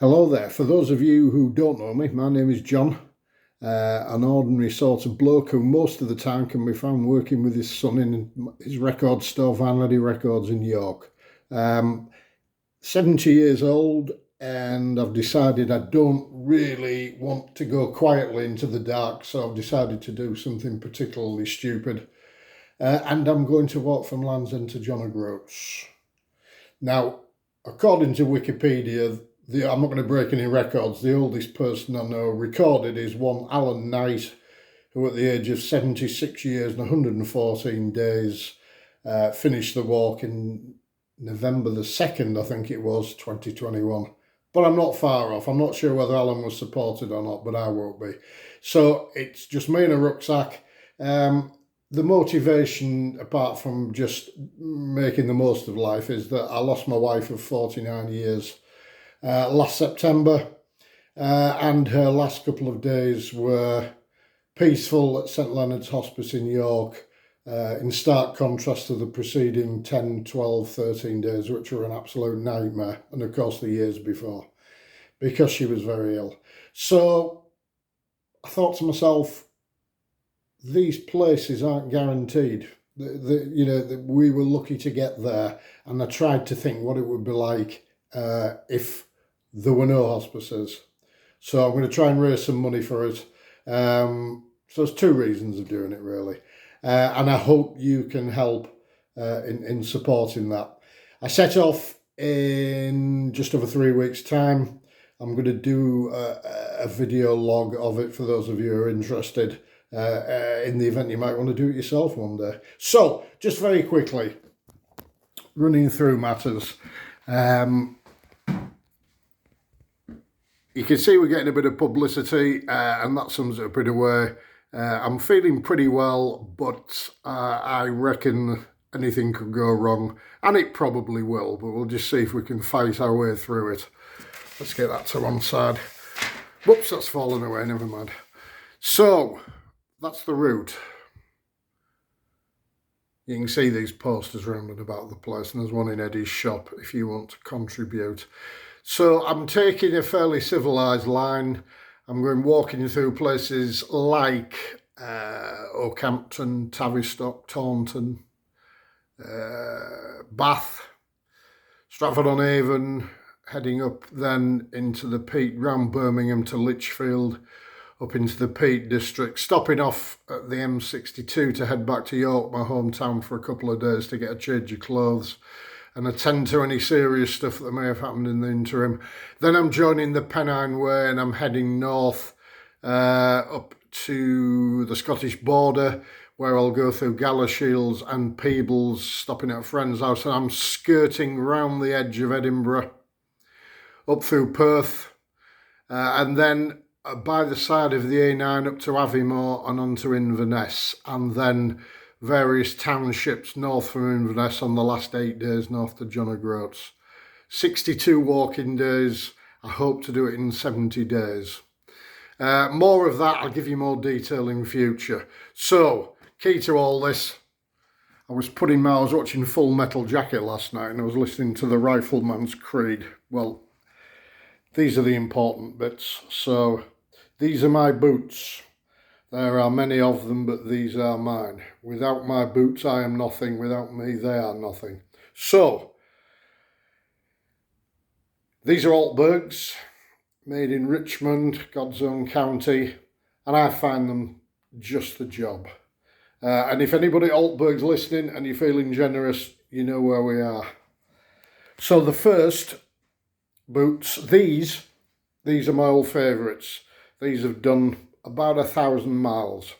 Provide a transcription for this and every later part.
Hello there. For those of you who don't know me, my name is John, an ordinary sort of bloke who most of the time can be found working with his son in his record store, Vanity Records in York. 70 years old, and I've decided I don't really want to go quietly into the dark, so I've decided to do something particularly stupid. And I'm going to walk from Land's End to John O'Groats. Now, according to Wikipedia, I'm not going to break any records. The oldest person I know recorded is one Alan Knight, who at the age of 76 years and 114 days finished the walk in November the 2nd, I think it was, 2021. But I'm not far off. I'm not sure whether Alan was supported or not, but I won't be. So it's just me and a rucksack. The motivation, apart from just making the most of life, is that I lost my wife of 49 years last September, and her last couple of days were peaceful at St Leonard's Hospice in York, in stark contrast to the preceding 10, 12, 13 days, which were an absolute nightmare, and of course the years before, because she was very ill. So I thought to myself, these places aren't guaranteed. We were lucky to get there, and I tried to think what it would be like if there were no hospices. So I'm going to try and raise some money for it. So there's two reasons of doing it, really. And I hope you can help in supporting that. I set off in just over 3 weeks' time. I'm going to do a video log of it for those of you who are interested, in the event you might want to do it yourself one day. So, just very quickly, running through matters. You can see we're getting a bit of publicity, and that sums it up in a way. I'm feeling pretty well, but I reckon anything could go wrong, and it probably will, but we'll just see if we can fight our way through it. Let's get that to one side. Whoops, that's fallen away, never mind. So, that's the route. You can see these posters round and about the place, and there's one in Eddie's shop if you want to contribute. So I'm taking a fairly civilised line. I'm going walking through places like Oakhampton, Tavistock, Taunton, Bath, Stratford-on-Avon, heading up then into the Peak, round Birmingham to Lichfield, up into the Peak District, stopping off at the M62 to head back to York, my hometown, for a couple of days to get a change of clothes and attend to any serious stuff that may have happened in the interim. Then I'm joining the Pennine Way and I'm heading north up to the Scottish border, where I'll go through Galashiels and Peebles, stopping at a friend's house, and I'm skirting round the edge of Edinburgh, up through Perth, and then by the side of the A9 up to Aviemore and onto Inverness, and then various townships north from Inverness on the last 8 days north to John O'Groats. 62 walking days. I hope to do it in 70 days. More of that, I'll give you more detail in future. So, key to all this, I was watching Full Metal Jacket last night, and I was listening to the Rifleman's Creed. Well, these are the important bits. So, these are my boots. There are many of them, but these are mine. Without my boots, I am nothing. Without me, they are nothing. So, these are Altbergs, made in Richmond, God's own county, and I find them just the job. And if anybody at Altberg's listening and you're feeling generous, you know where we are. So the first boots, these are my old favourites. These have done about 1,000 miles.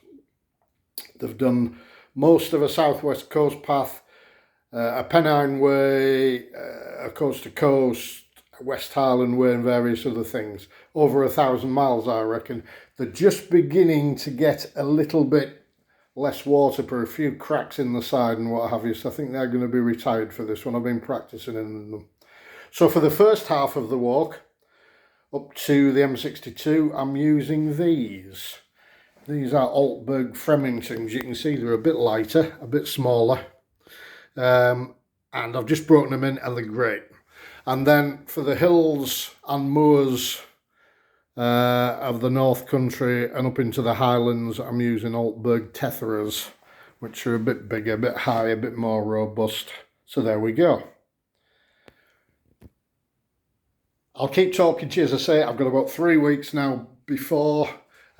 They've done most of a southwest coast path, a Pennine Way, a coast to coast, a West Highland Way, and various other things. Over 1,000 miles, I reckon. They're just beginning to get a little bit less waterproof, a few cracks in the side and what have you, so I think they're going to be retired for this one. I've been practicing in them. So for the first half of the walk, up to the M62, I'm using these. These are Altberg Fremingtons. You can see they're a bit lighter, a bit smaller. And I've just broken them in and they're great. And then for the hills and moors of the North Country and up into the Highlands, I'm using Altberg Tetherers, which are a bit bigger, a bit higher, a bit more robust. So there we go. I'll keep talking to you, as I say. I've got about 3 weeks now before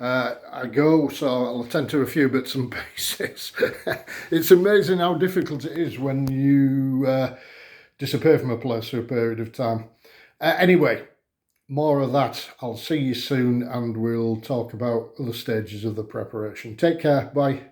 I go, so I'll attend to a few bits and pieces. It's amazing how difficult it is when you disappear from a place for a period of time. Anyway, more of that. I'll see you soon and we'll talk about other stages of the preparation. Take care. Bye.